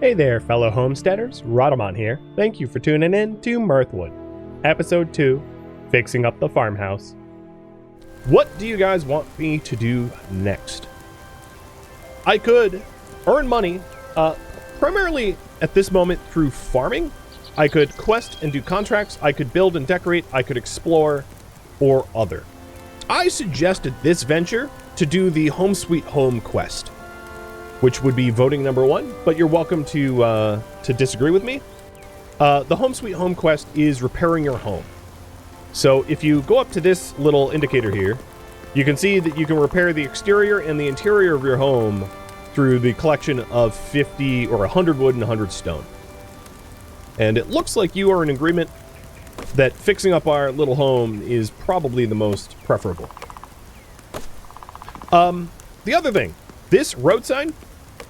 Hey there, fellow homesteaders. Rhadamant here. Thank you for tuning in to Mirthwood, Episode 2, Fixing Up the Farmhouse. What do you guys want me to do next? I could earn money, primarily at this moment through farming. I could quest and do contracts, I could build and decorate, I could explore, or other. I suggested this venture to do the Home Sweet Home quest, which would be voting number 1, but you're welcome to disagree with me. The Home Sweet Home quest is repairing your home. So if you go up to this little indicator here, you can see that you can repair the exterior and the interior of your home through the collection of 50 or 100 wood and 100 stone. And it looks like you are in agreement that fixing up our little home is probably the most preferable. The other thing, this road sign.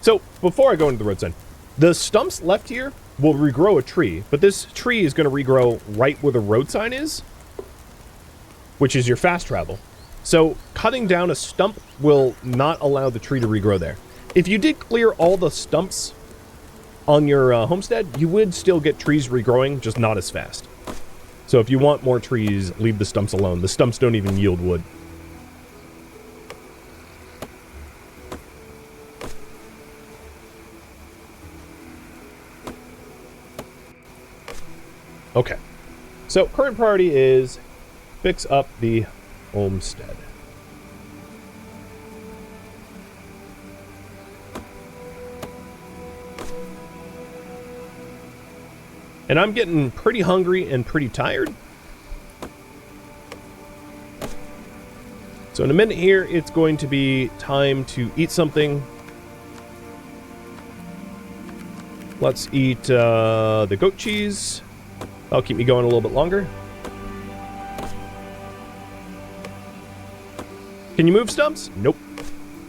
So before I go into the road sign, the stumps left here will regrow a tree, but this tree is going to regrow right where the road sign is, which is your fast travel. So cutting down a stump will not allow the tree to regrow there. If you did clear all the stumps on your homestead, you would still get trees regrowing, just not as fast. So if you want more trees, leave the stumps alone. The stumps don't even yield wood. Okay, so current priority is fix up the homestead. And I'm getting pretty hungry and pretty tired. So in a minute here, it's going to be time to eat something. Let's eat the goat cheese. That'll keep me going a little bit longer. Can you move stumps? Nope.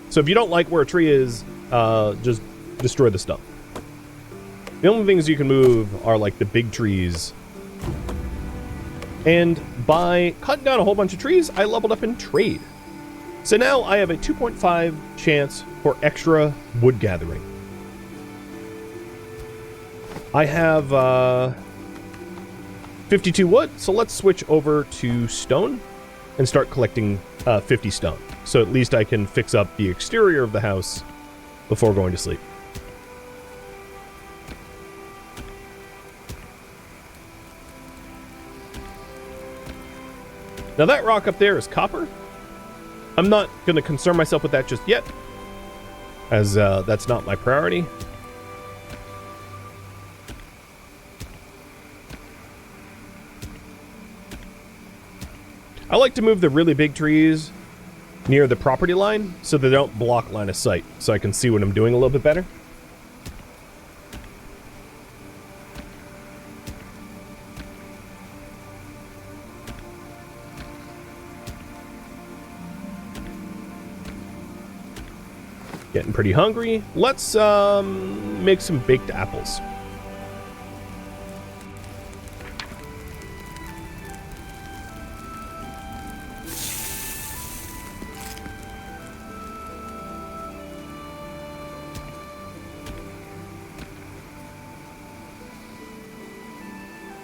So if you don't like where a tree is, just destroy the stump. The only things you can move are like the big trees. And by cutting down a whole bunch of trees, I leveled up in trade. So now I have a 2.5 chance for extra wood gathering. I have 52 wood, so let's switch over to stone and start collecting 50 stone. So at least I can fix up the exterior of the house before going to sleep. Now that rock up there is copper. I'm not going to concern myself with that just yet, as that's not my priority. I like to move the really big trees near the property line so they don't block line of sight, so I can see what I'm doing a little bit better. Getting pretty hungry. Let's make some baked apples.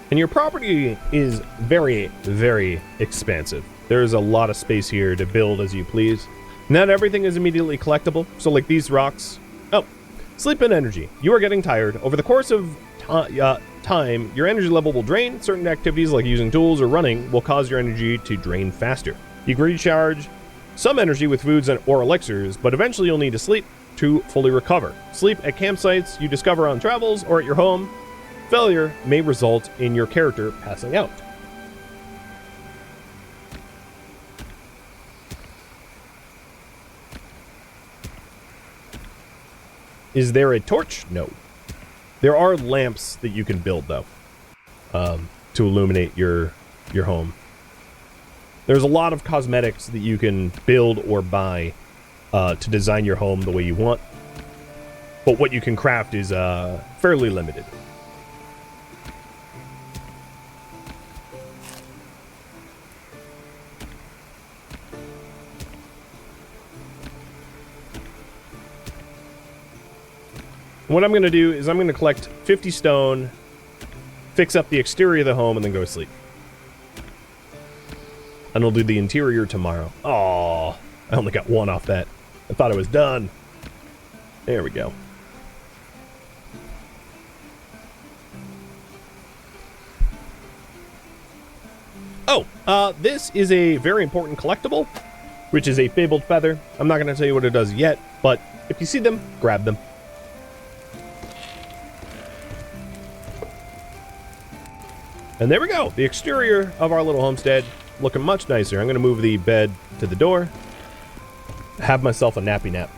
And your property is very, very expansive. There's a lot of space here to build as you please. Not everything is immediately collectible, so like these rocks. Oh, sleep and energy. You are getting tired. Over the course of time, your energy level will drain. Certain activities like using tools or running will cause your energy to drain faster. You can recharge some energy with foods or elixirs, but eventually you'll need to sleep to fully recover. Sleep at campsites you discover on travels or at your home. Failure may result in your character passing out. Is there a torch? No. There are lamps that you can build, though, to illuminate your home. There's a lot of cosmetics that you can build or buy to design your home the way you want, but what you can craft is fairly limited. What I'm going to do is I'm going to collect 50 stone, fix up the exterior of the home, and then go to sleep. And we'll do the interior tomorrow. Oh, I only got one off that. I thought it was done. There we go. Oh, this is a very important collectible, which is a fabled feather. I'm not going to tell you what it does yet, but if you see them, grab them. And there we go. The exterior of our little homestead looking much nicer. I'm going to move the bed to the door. Have myself a nappy nap.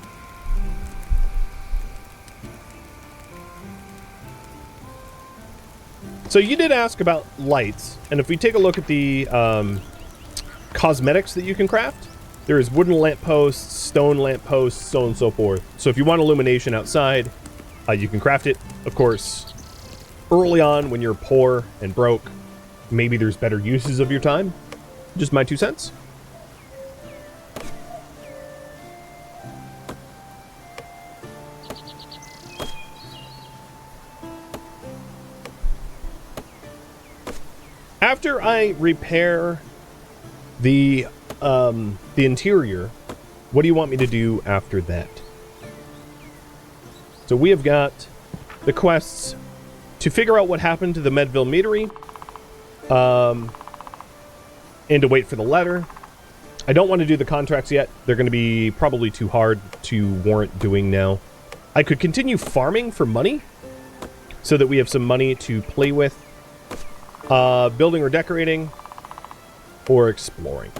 So you did ask about lights, and if we take a look at the cosmetics that you can craft, there is wooden lampposts, stone lampposts, so on and so forth. So if you want illumination outside, you can craft it. Of course, early on when you're poor and broke, maybe there's better uses of your time. Just my 2 cents. After I repair the interior, what do you want me to do after that? So we have got the quests to figure out what happened to the Medville meadery, and to wait for the letter. I don't want to do the contracts yet. They're going to be probably too hard to warrant doing now. I could continue farming for money so that we have some money to play with. Building or decorating, or exploring.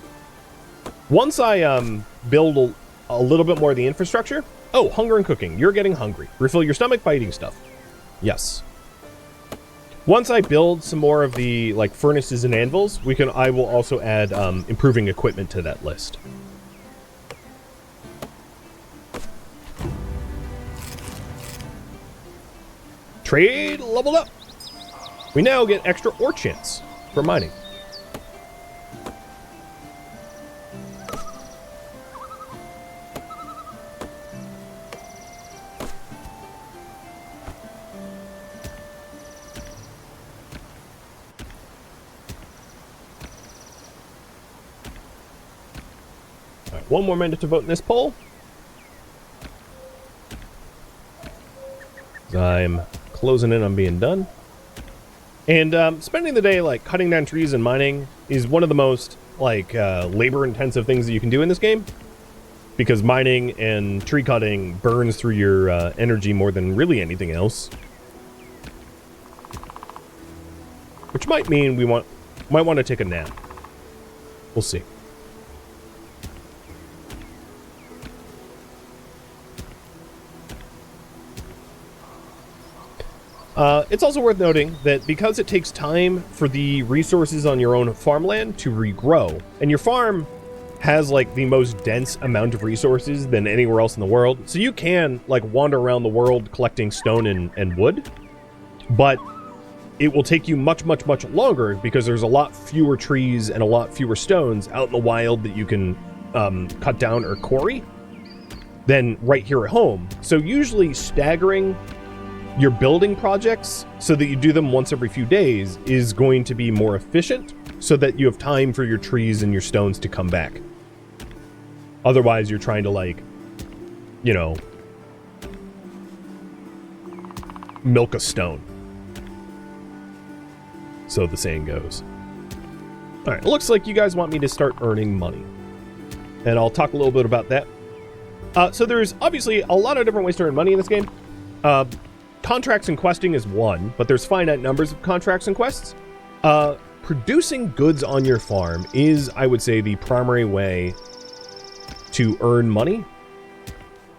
Once I build a little bit more of the infrastructure. Oh, hunger and cooking. You're getting hungry. Refill your stomach by eating stuff. Yes. Once I build some more of the like furnaces and anvils, I will also add improving equipment to that list. Trade leveled up. We now get extra ore chance for mining. All right, one more minute to vote in this poll. I'm closing in on being done. And spending the day like cutting down trees and mining is one of the most like labor intensive things that you can do in this game, because mining and tree cutting burns through your energy more than really anything else, which might mean we might want to take a nap. We'll see. It's also worth noting that because it takes time for the resources on your own farmland to regrow, and your farm has like the most dense amount of resources than anywhere else in the world, so you can like wander around the world collecting stone and wood, but it will take you much longer because there's a lot fewer trees and a lot fewer stones out in the wild that you can cut down or quarry than right here at home. So usually staggering your building projects so that you do them once every few days is going to be more efficient, so that you have time for your trees and your stones to come back. Otherwise, you're trying to like, you know, milk a stone. So the saying goes. All right, it looks like you guys want me to start earning money, and I'll talk a little bit about that. So there's obviously a lot of different ways to earn money in this game. Contracts and questing is one, but there's finite numbers of contracts and quests. Producing goods on your farm is, I would say, the primary way to earn money.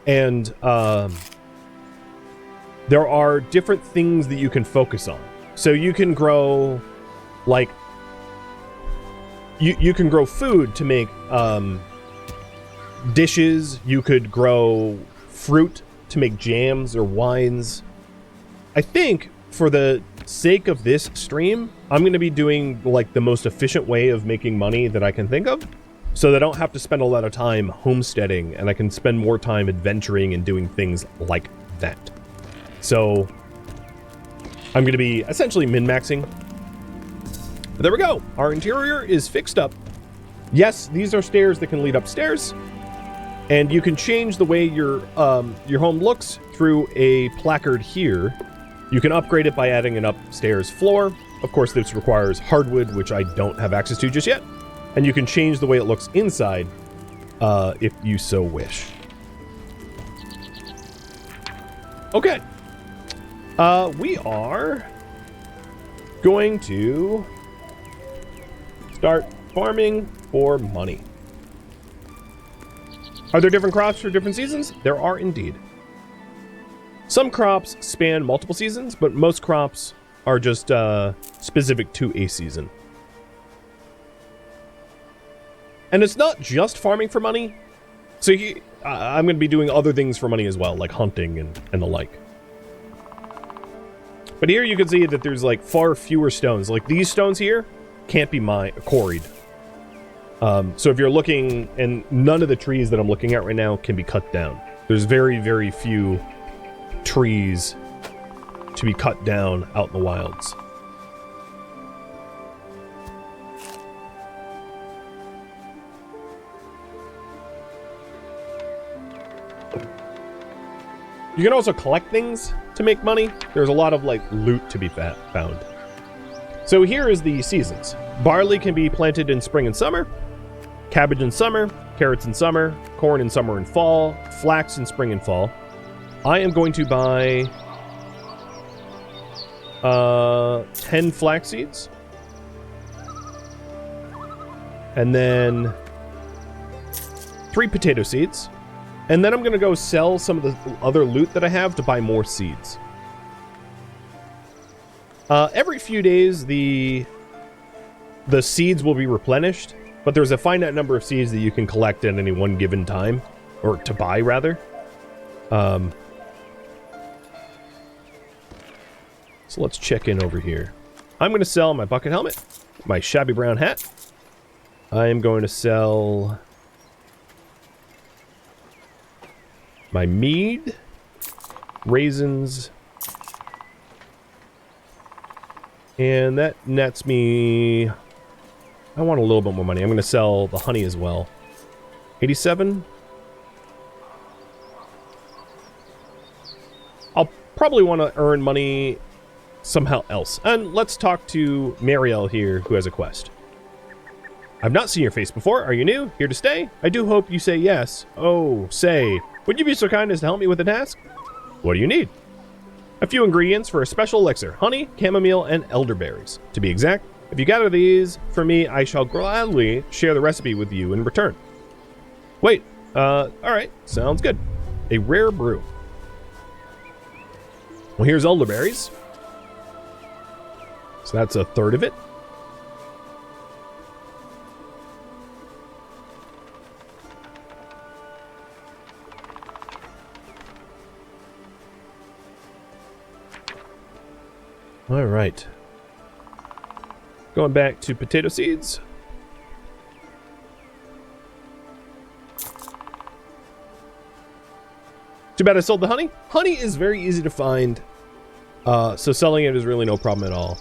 And there are different things that you can focus on. So you can grow, like, you can grow food to make dishes. You could grow fruit to make jams or wines. I think for the sake of this stream, I'm going to be doing like the most efficient way of making money that I can think of, so that I don't have to spend a lot of time homesteading and I can spend more time adventuring and doing things like that. So I'm going to be essentially min-maxing. But there we go. Our interior is fixed up. Yes, these are stairs that can lead upstairs. And you can change the way your home looks through a placard here. You can upgrade it by adding an upstairs floor. Of course, this requires hardwood, which I don't have access to just yet. And you can change the way it looks inside if you so wish. Okay. We are going to start farming for money. Are there different crops for different seasons? There are indeed. Some crops span multiple seasons, but most crops are just specific to a season. And it's not just farming for money. So I'm going to be doing other things for money as well, like hunting and the like. But here you can see that there's like far fewer stones. Like these stones here can't be quarried. So if you're looking, and none of the trees that I'm looking at right now can be cut down. There's very, very few trees to be cut down out in the wilds. You can also collect things to make money. There's a lot of like loot to be found. So here is the seasons. Barley can be planted in spring and summer. Cabbage in summer, carrots in summer, corn in summer and fall, flax in spring and fall. I am going to buy 10 flax seeds. And then 3 potato seeds. And then I'm going to go sell some of the other loot that I have to buy more seeds. Every few days, the seeds will be replenished, but there's a finite number of seeds that you can collect at any one given time, or to buy, rather. So let's check in over here. I'm going to sell my bucket helmet, my shabby brown hat. I am going to sell my mead, raisins, and that nets me... I want a little bit more money. I'm going to sell the honey as well. 87. I'll probably want to earn money somehow else. And let's talk to Marielle here, who has a quest. I've not seen your face before. Are you new? Here to stay? I do hope you say yes. Oh, say... Would you be so kind as to help me with the task? What do you need? A few ingredients for a special elixir. Honey, chamomile, and elderberries. To be exact, if you gather these for me, I shall gladly share the recipe with you in return. Wait, alright, sounds good. A rare brew. Well, here's elderberries. So that's a third of it. All right. Going back to potato seeds. Too bad I sold the honey. Honey is very easy to find, so selling it is really no problem at all.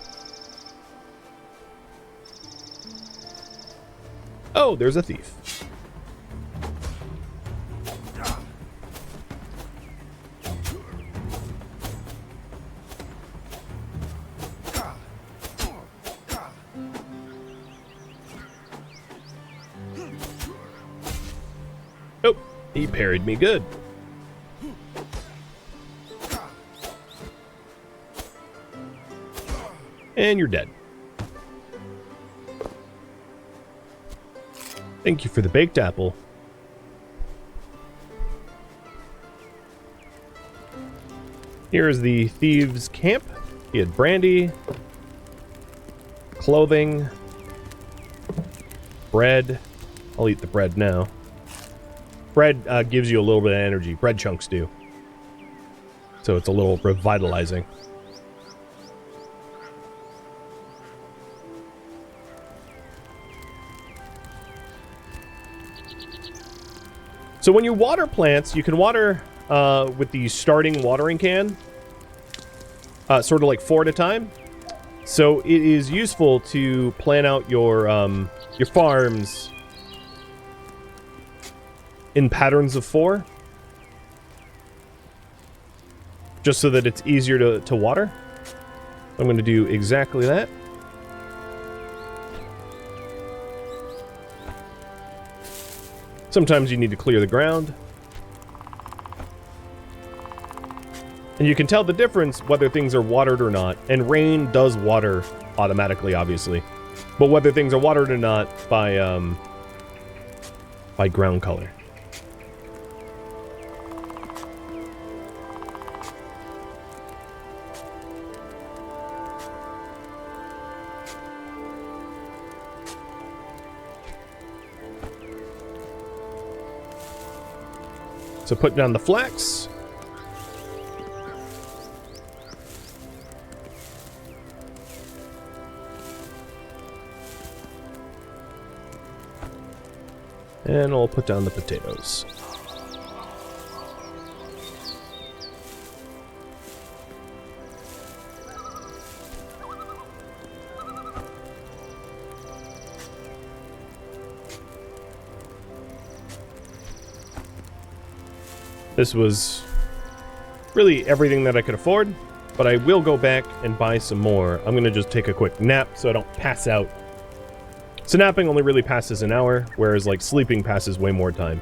Oh, there's a thief. Nope, he parried me good. And you're dead. Thank you for the baked apple. Here is the thieves' camp. He had brandy, clothing, bread. I'll eat the bread now. Bread gives you a little bit of energy. Bread chunks do. So it's a little revitalizing. So when you water plants, you can water with the starting watering can. sort of like 4 at a time. So it is useful to plan out your farms in patterns of 4, just so that it's easier to water. I'm going to do exactly that. Sometimes you need to clear the ground. And you can tell the difference whether things are watered or not. And rain does water automatically, obviously. But whether things are watered or not by ground color. So put down the flax. And I'll put down the potatoes. This was really everything that I could afford, but I will go back and buy some more. I'm going to just take a quick nap so I don't pass out. So napping only really passes an hour, whereas like sleeping passes way more time.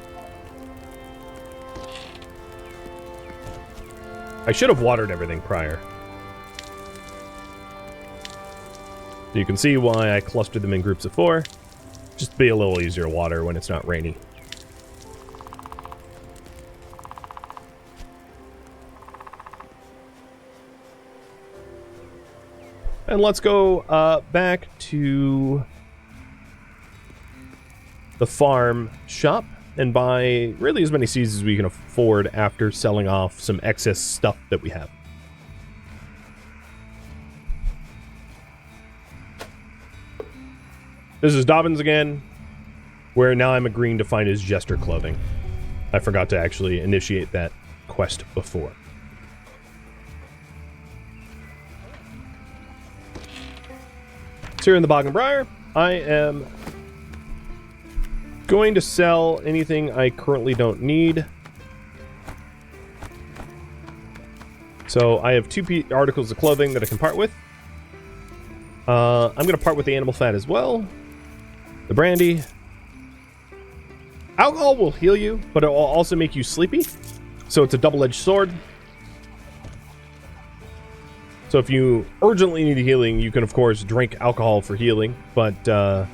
I should have watered everything prior. So you can see why I clustered them in groups of 4. Just to be a little easier to water when it's not rainy. And let's go back to the farm shop and buy really as many seeds as we can afford after selling off some excess stuff that we have. This is Dobbins again, where now I'm agreeing to find his jester clothing. I forgot to actually initiate that quest before. So here in the Bog and Briar, I am going to sell anything I currently don't need. So I have 2 articles of clothing that I can part with. I'm going to part with the animal fat as well. The brandy. Alcohol will heal you, but it will also make you sleepy. So it's a double-edged sword. So if you urgently need healing, you can of course drink alcohol for healing, but it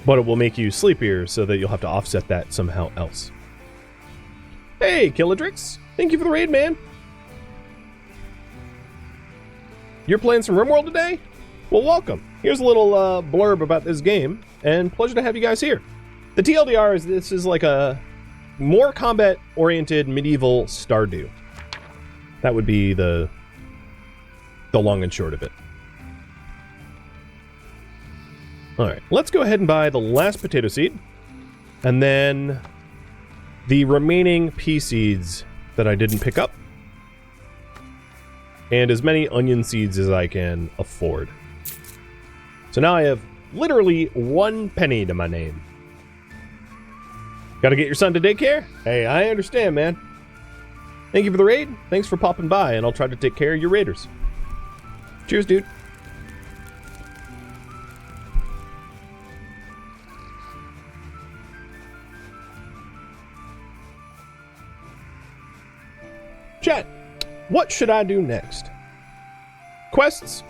will make you sleepier so that you'll have to offset that somehow else. Hey, Killadrix! Thank you for the raid, man! You're playing some RimWorld today? Well, welcome. Here's a little blurb about this game, and pleasure to have you guys here. The TLDR is this is like a more combat-oriented medieval Stardew. That would be the long and short of it. Alright, let's go ahead and buy the last potato seed, and then the remaining pea seeds that I didn't pick up, and as many onion seeds as I can afford. So now I have literally 1 penny to my name. Gotta get your son to daycare? Hey, I understand, man. Thank you for the raid. Thanks for popping by, and I'll try to take care of your raiders. Cheers, dude. Chat, what should I do next? Quests.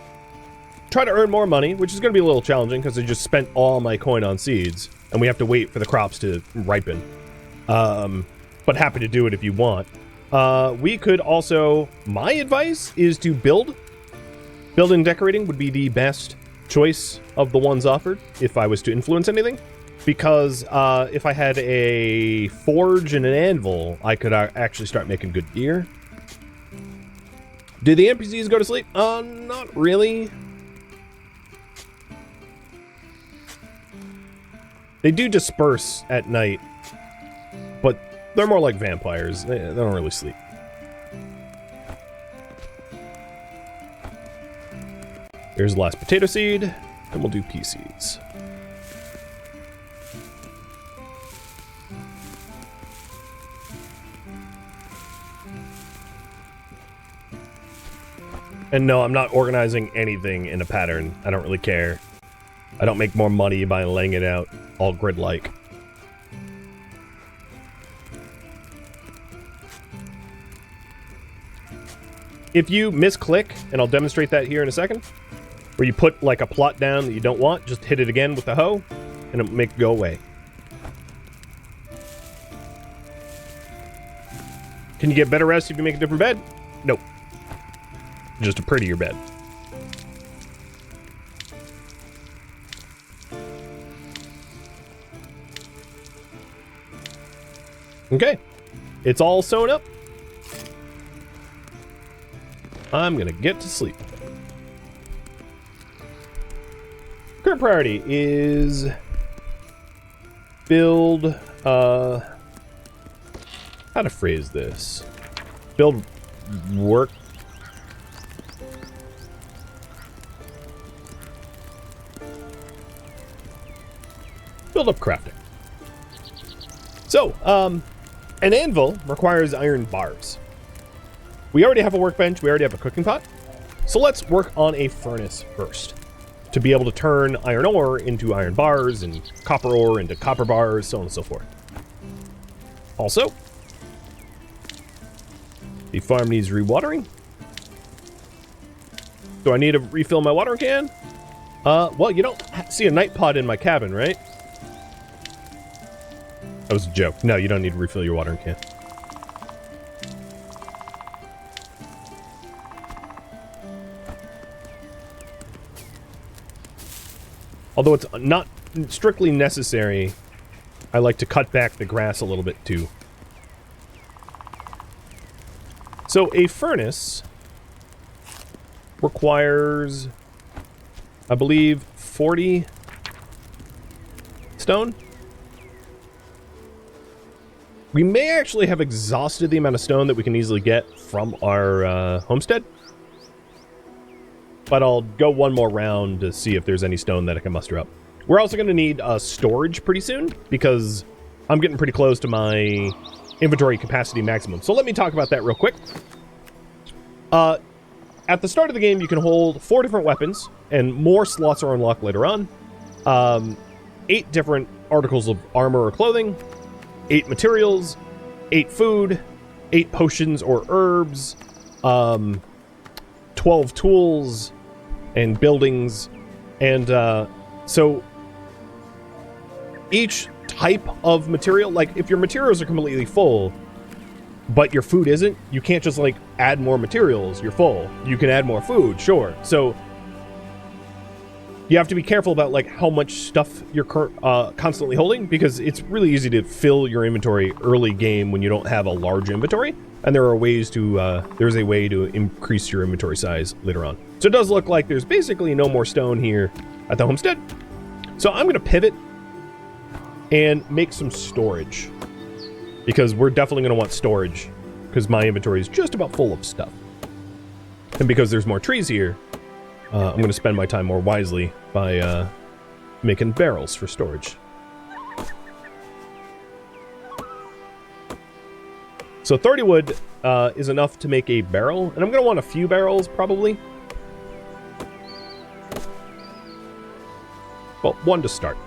Try to earn more money, which is going to be a little challenging because I just spent all my coin on seeds, and we have to wait for the crops to ripen. But happy to do it if you want. We could also... My advice is to build. Building and decorating would be the best choice of the ones offered if I was to influence anything. Because if I had a forge and an anvil, I could actually start making good gear. Do the NPCs go to sleep? Not really. They do disperse at night, but they're more like vampires. They don't really sleep. Here's the last potato seed, and we'll do pea seeds. And no, I'm not organizing anything in a pattern. I don't really care. I don't make more money by laying it out all grid-like. If you misclick, and I'll demonstrate that here in a second, where you put like a plot down that you don't want, just hit it again with the hoe, and it'll make it go away. Can you get better rest if you make a different bed? Nope. Just a prettier bed. Okay. It's all sewn up. I'm gonna get to sleep. Current priority is build, how to phrase this? Build work. Build up crafting. So, an anvil requires iron bars. We already have a workbench, we already have a cooking pot. So let's work on a furnace first, to be able to turn iron ore into iron bars, and copper ore into copper bars, so on and so forth. Also, the farm needs rewatering. Do I need to refill my watering can? Well, you don't see a night pod in my cabin, right? That was a joke. No, you don't need to refill your watering can. Although it's not strictly necessary, I like to cut back the grass a little bit too. So a furnace requires, I believe, 40 stone. We may actually have exhausted the amount of stone that we can easily get from our homestead. But I'll go one more round to see if there's any stone that I can muster up. We're also going to need storage pretty soon, because I'm getting pretty close to my inventory capacity maximum. So let me talk about that real quick. At the start of the game, you can hold 4 different weapons, and more slots are unlocked later on. 8 different articles of armor or clothing, 8 materials, 8 food, 8 potions or herbs, 12 tools and buildings, and so each type of material, like if your materials are completely full but your food isn't, you can't just like add more materials. You're full. You can add more food, sure. So you have to be careful about like how much stuff you're constantly holding, because it's really easy to fill your inventory early game when you don't have a large inventory, and there are ways to there's a way to increase your inventory size later on. So it does look like there's basically no more stone here at the homestead. So I'm gonna pivot and make some storage, because we're definitely gonna want storage, because my inventory is just about full of stuff. And because there's more trees here, I'm going to spend my time more wisely by making barrels for storage. So 30 wood is enough to make a barrel, and I'm going to want a few barrels probably. Well, one to start.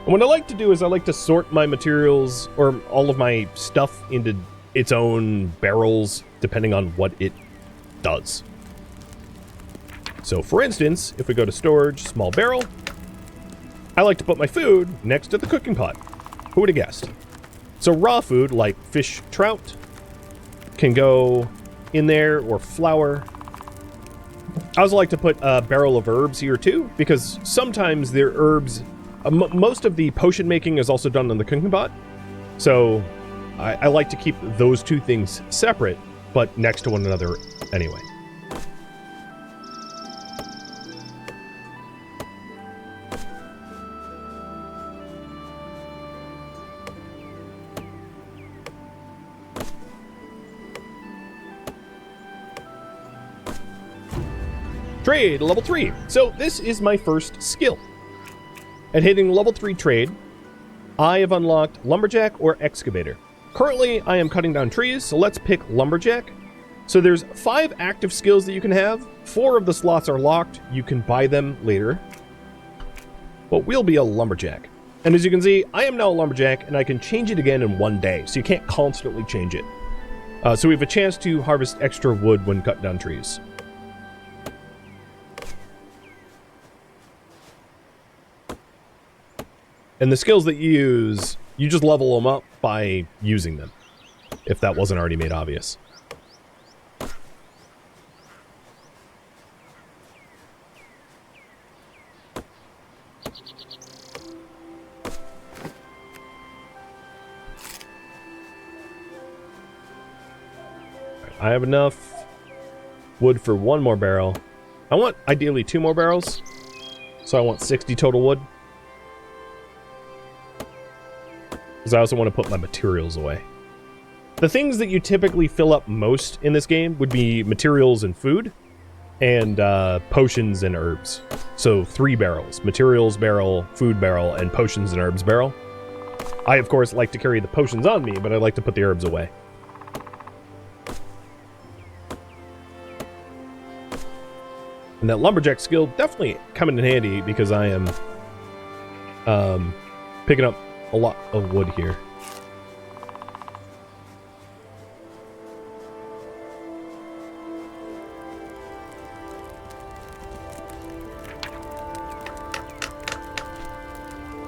And what I like to do is I like to sort my materials, or all of my stuff, into its own barrels, depending on what it does. So for instance, if we go to storage, small barrel, I like to put my food next to the cooking pot. Who would have guessed? So raw food like fish, trout can go in there, or flour. I also like to put a barrel of herbs here too, because sometimes their herbs, most of the potion making is also done in the cooking pot. So I like to keep those two things separate, but next to one another anyway. Trade, level 3. So this is my first skill. At hitting level 3 trade, I have unlocked Lumberjack or Excavator. Currently, I am cutting down trees, so let's pick Lumberjack. So there's 5 active skills that you can have. 4 of the slots are locked. You can buy them later. But we'll be a Lumberjack. And as you can see, I am now a Lumberjack, and I can change it again in 1 day, so you can't constantly change it. So we have a chance to harvest extra wood when cutting down trees. And the skills that you use, you just level them up by using them, if that wasn't already made obvious. I have enough wood for 1 more barrel. I want, ideally, 2 more barrels. So I want 60 total wood. Because I also want to put my materials away. The things that you typically fill up most in this game would be materials and food. And potions and herbs. So 3 barrels. Materials barrel, food barrel, and potions and herbs barrel. I, of course, like to carry the potions on me, but I like to put the herbs away. And that Lumberjack skill definitely coming in handy because I am picking up a lot of wood here.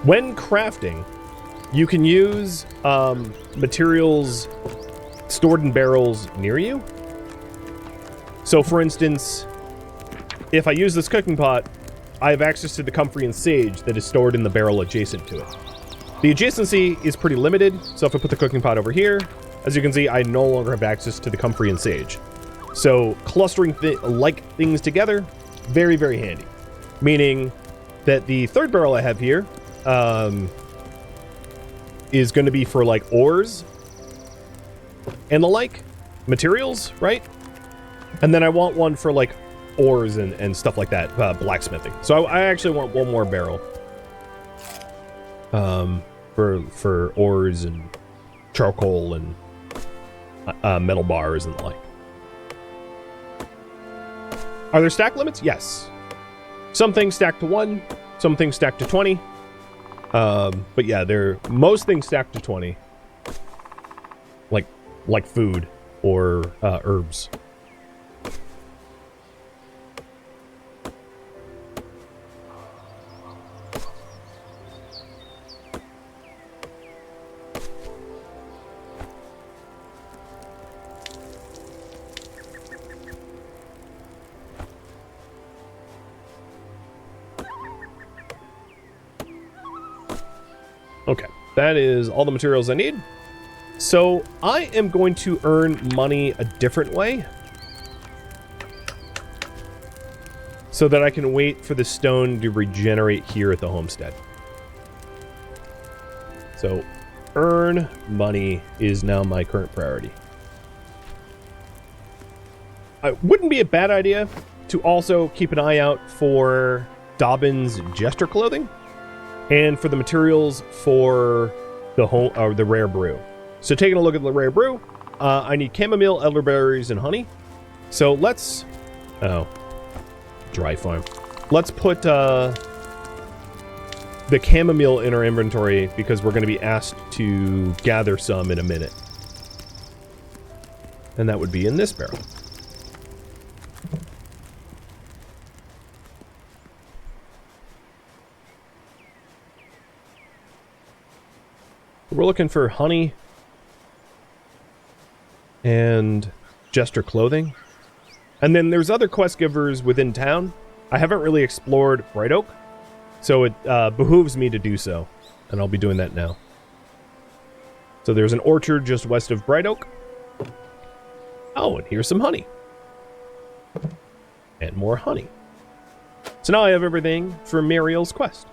When crafting, you can use materials stored in barrels near you. So for instance, if I use this cooking pot, I have access to the comfrey and sage that is stored in the barrel adjacent to it. The adjacency is pretty limited, so if I put the cooking pot over here, as you can see, I no longer have access to the comfrey and sage. So clustering like things together, very, very handy. Meaning that the 3rd barrel I have here is going to be for like ores and the like materials, right? And then I want one for like ores and stuff like that, blacksmithing. So I actually want 1 more barrel for ores and charcoal and metal bars and the like. Are there stack limits? Yes. Some things stack to 1, some things stack to 20. But yeah, most things stack to 20. Like food or herbs. Okay, that is all the materials I need. So I am going to earn money a different way so that I can wait for the stone to regenerate here at the homestead. So earn money is now my current priority. It wouldn't be a bad idea to also keep an eye out for Dobbin's jester clothing. And for the materials for the rare brew. So taking a look at the rare brew, I need chamomile, elderberries, and honey. So let's... Oh. Dry farm. Let's put the chamomile in our inventory because we're going to be asked to gather some in a minute. And that would be in this barrel. We're looking for honey and jester clothing. And then there's other quest givers within town. I haven't really explored Bright Oak, so it behooves me to do so. And I'll be doing that now. So there's an orchard just west of Bright Oak. Oh, and here's some honey. And more honey. So now I have everything for Muriel's quest.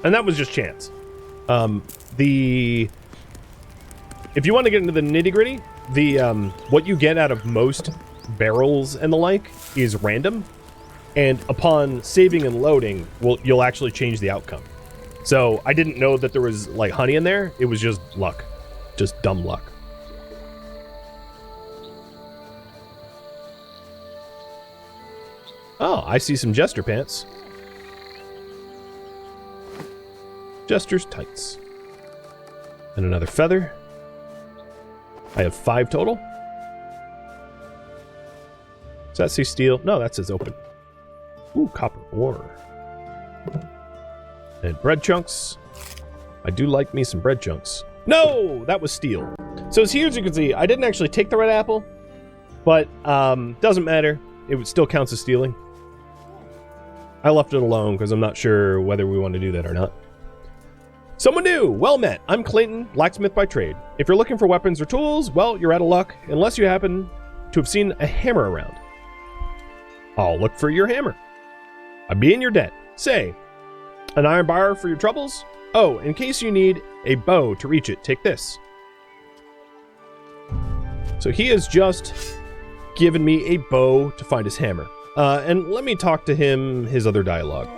And that was just chance. If you want to get into the nitty-gritty, what you get out of most barrels and the like is random, and upon saving and loading, you'll actually change the outcome. So I didn't know that there was like honey in there. It was just luck, just dumb luck. Oh, I see some jester pants. Jester's tights. And another feather. I have 5 total. Does that say steel? No, that says open. Ooh, copper ore. And bread chunks. I do like me some bread chunks. No, that was steel. So as here as you can see, I didn't actually take the red apple, but doesn't matter. It still counts as stealing. I left it alone because I'm not sure whether we want to do that or not. Someone new! Well met. I'm Clayton, blacksmith by trade. If you're looking for weapons or tools, well, you're out of luck, unless you happen to have seen a hammer around. I'll look for your hammer. I'd be in your debt. Say, an iron bar for your troubles? Oh, in case you need a bow to reach it, take this. So he has just given me a bow to find his hammer. And let me talk to him, his other dialogue.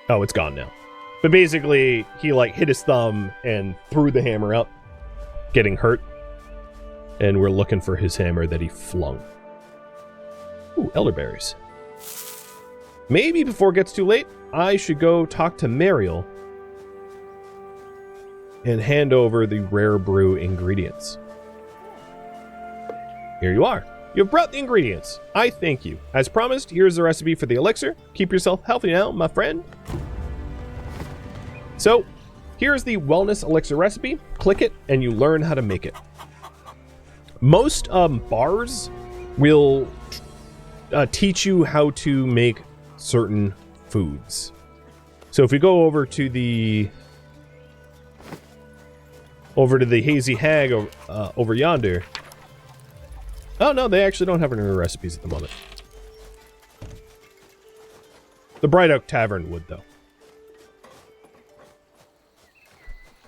Oh, it's gone now. But basically, he like hit his thumb and threw the hammer up, getting hurt. And we're looking for his hammer that he flung. Ooh, elderberries. Maybe before it gets too late, I should go talk to Mariel and hand over the rare brew ingredients. Here you are. You've brought the ingredients. I thank you. As promised, here's the recipe for the elixir. Keep yourself healthy now, my friend. So, here's the wellness elixir recipe. Click it, and you learn how to make it. Most bars will teach you how to make certain foods. So if we go over to the Hazy Hag over yonder. Oh no, they actually don't have any recipes at the moment. The Bright Oak Tavern would, though.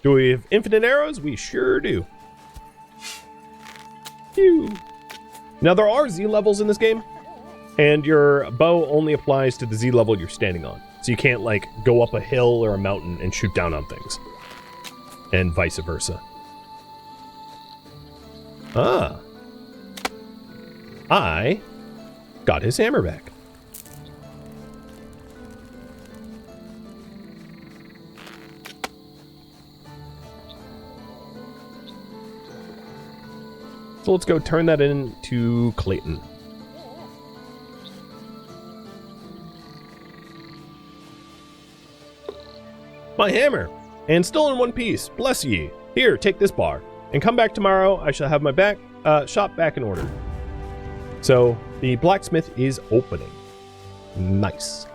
Do we have infinite arrows? We sure do. Phew. Now there are Z levels in this game, and your bow only applies to the Z level you're standing on. So you can't like go up a hill or a mountain and shoot down on things. And vice versa. Ah. I got his hammer back. So let's go turn that into Clayton. My hammer! And still in one piece. Bless ye. Here, take this bar. And come back tomorrow. I shall have my shop back in order. So, the blacksmith is opening. Nice.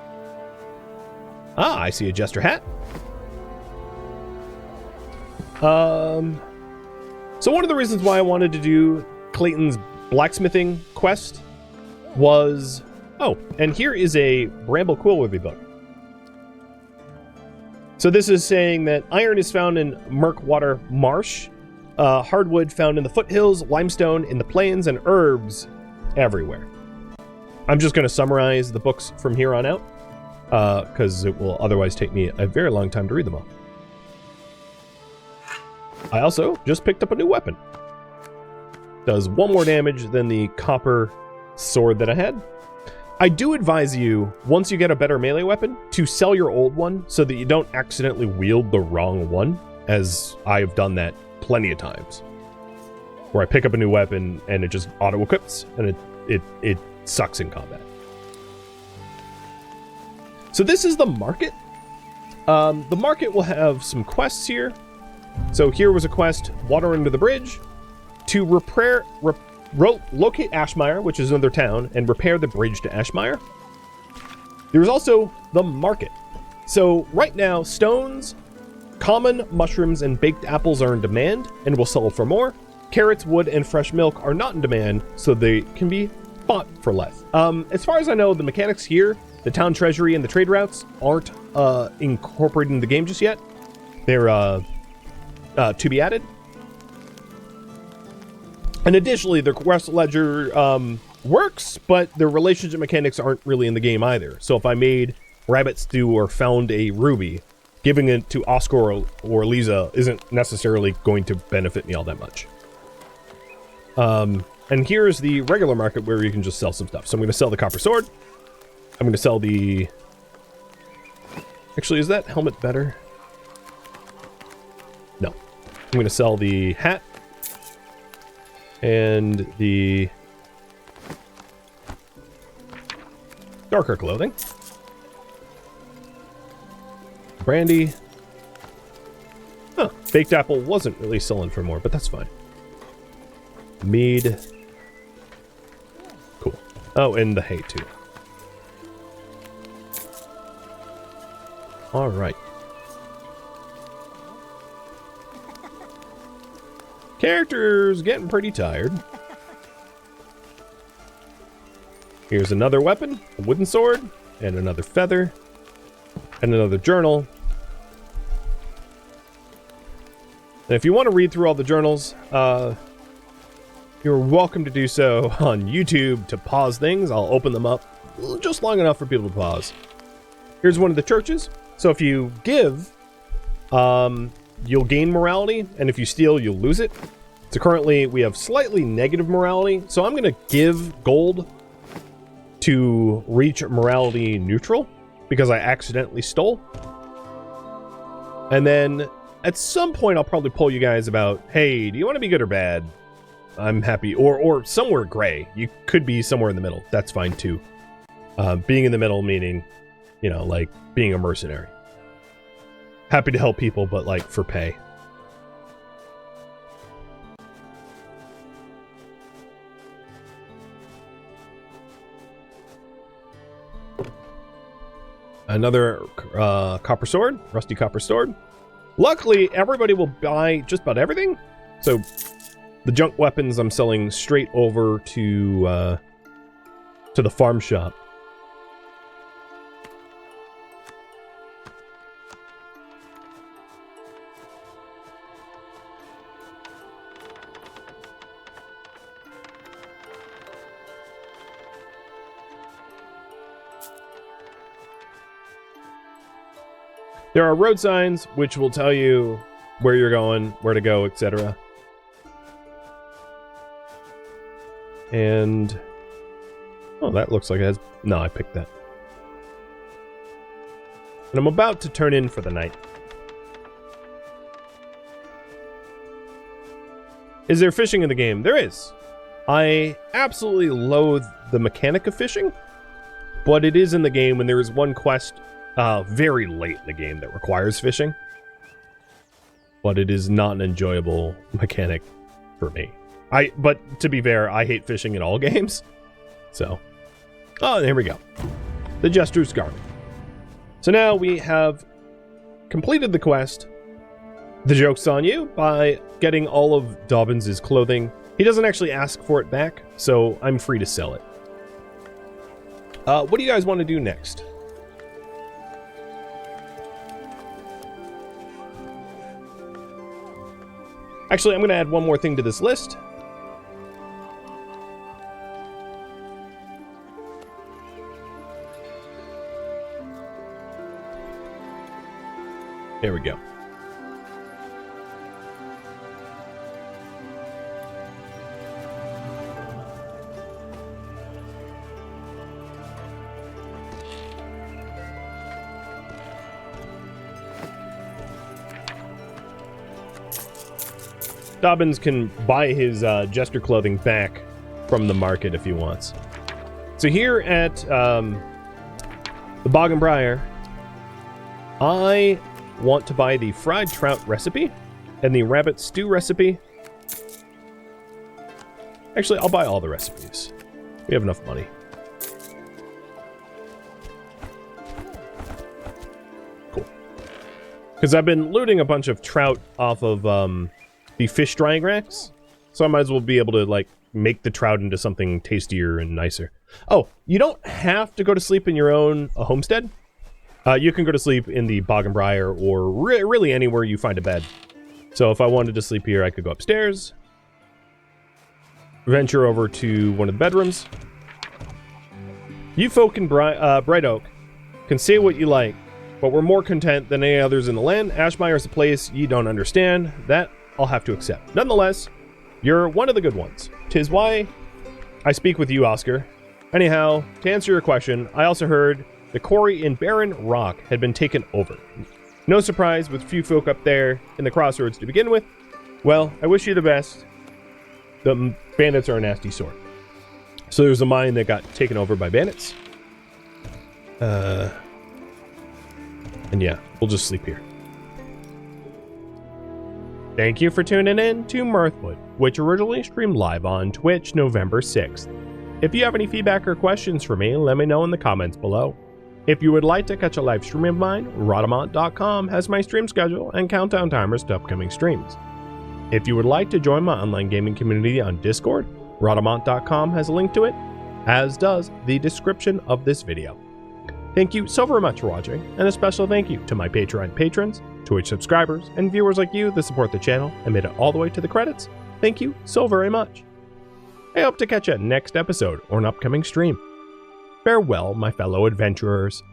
Ah, I see a jester hat. So one of the reasons why I wanted to do Clayton's blacksmithing quest was... Oh, and here is a Bramble Quillworthy book. So this is saying that iron is found in Mirkwater Marsh, hardwood found in the foothills, limestone in the plains, and herbs everywhere. I'm just going to summarize the books from here on out, because it will otherwise take me a very long time to read them all. I also just picked up a new weapon. Does 1 more damage than the copper sword that I had. I do advise you, once you get a better melee weapon, to sell your old one so that you don't accidentally wield the wrong one, as I have done that plenty of times. Where I pick up a new weapon and it just auto-equips, and it sucks in combat. So this is the market. The market will have some quests here. So here was a quest, water under the bridge, to locate Ashmire, which is another town, and repair the bridge to Ashmire. There's also the market. So right now, stones, common mushrooms, and baked apples are in demand and will sell for more. Carrots, wood, and fresh milk are not in demand, so they can be bought for less. As far as I know, the mechanics here, the town treasury and the trade routes aren't incorporated in the game just yet. They're to be added. And additionally, the quest ledger works, but the relationship mechanics aren't really in the game either. So if I made rabbit stew or found a ruby, giving it to Oscar or Lisa isn't necessarily going to benefit me all that much. And here's the regular market where you can just sell some stuff. So I'm going to sell the copper sword. I'm going to sell the... Actually, is that helmet better? No. I'm going to sell the hat. And the... darker clothing. Brandy. Huh. Baked apple wasn't really selling for more, but that's fine. Mead. Cool. Oh, and the hay too. All right. Character's getting pretty tired. Here's another weapon, a wooden sword, and another feather, and another journal. And if you want to read through all the journals, you're welcome to do so on YouTube to pause things. I'll open them up just long enough for people to pause. Here's one of the churches. So if you give, you'll gain morality, and if you steal, you'll lose it. So currently, we have slightly negative morality, so I'm going to give gold to reach morality neutral, because I accidentally stole. And then, at some point, I'll probably poll you guys about, hey, do you want to be good or bad? I'm happy, or somewhere gray. You could be somewhere in the middle. That's fine, too. Being in the middle meaning, you know, like, being a mercenary. Happy to help people, but, like, for pay. Another copper sword, rusty copper sword. Luckily, everybody will buy just about everything. So, the junk weapons I'm selling straight over to the farm shop. There are road signs which will tell you where you're going, where to go, etc. And... oh, that looks like it has... no, I picked that. And I'm about to turn in for the night. Is there fishing in the game? There is. I absolutely loathe the mechanic of fishing, but it is in the game, and there is one quest very late in the game that requires fishing. But it is not an enjoyable mechanic for me. But to be fair, I hate fishing in all games. So, oh, there we go. The Jester's Garment. So now we have completed the quest. The joke's on you by getting all of Dobbins' clothing. He doesn't actually ask for it back, so I'm free to sell it. What do you guys want to do next? Actually, I'm going to add one more thing to this list. There we go. Dobbins can buy his jester clothing back from the market if he wants. So here at the Bog and Briar, I want to buy the fried trout recipe and the rabbit stew recipe. Actually, I'll buy all the recipes. We have enough money. Cool. Because I've been looting a bunch of trout off of the fish drying racks, so I might as well be able to, like, make the trout into something tastier and nicer. Oh, you don't have to go to sleep in your own homestead. You can go to sleep in the bog and briar or really anywhere you find a bed. So if I wanted to sleep here, I could go upstairs, venture over to one of the bedrooms. You folk in Bright Oak can say what you like, but we're more content than any others in the land. Ashmire is a place you don't understand. That I'll have to accept. Nonetheless, you're one of the good ones. 'Tis why I speak with you, Oscar. Anyhow, to answer your question, I also heard the quarry in Barren Rock had been taken over. No surprise with few folk up there in the crossroads to begin with. Well, I wish you the best. The bandits are a nasty sort. So there's a mine that got taken over by bandits. And yeah, we'll just sleep here. Thank you for tuning in to Mirthwood, which originally streamed live on Twitch November 6th. If you have any feedback or questions for me, let me know in the comments below. If you would like to catch a live stream of mine, Rhadamant.com has my stream schedule and countdown timers to upcoming streams. If you would like to join my online gaming community on Discord, Rhadamant.com has a link to it, as does the description of this video. Thank you so very much for watching, and a special thank you to my Patreon patrons, Twitch subscribers, and viewers like you that support the channel and made it all the way to the credits. Thank you so very much. I hope to catch you next episode or an upcoming stream. Farewell, my fellow adventurers.